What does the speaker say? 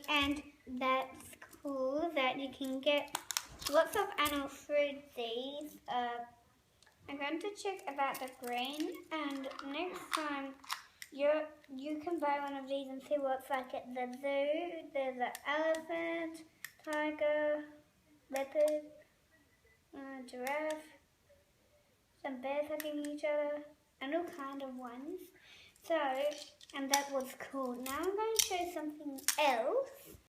And that's cool that you can get lots of animal food these. I'm going to check about the green, and next time you can buy one of these and see what it's like at the zoo. There's an elephant, tiger, leopard, giraffe, some bears hugging each other, and all kind of ones. So, and that was cool. Now I'm going to show you something else.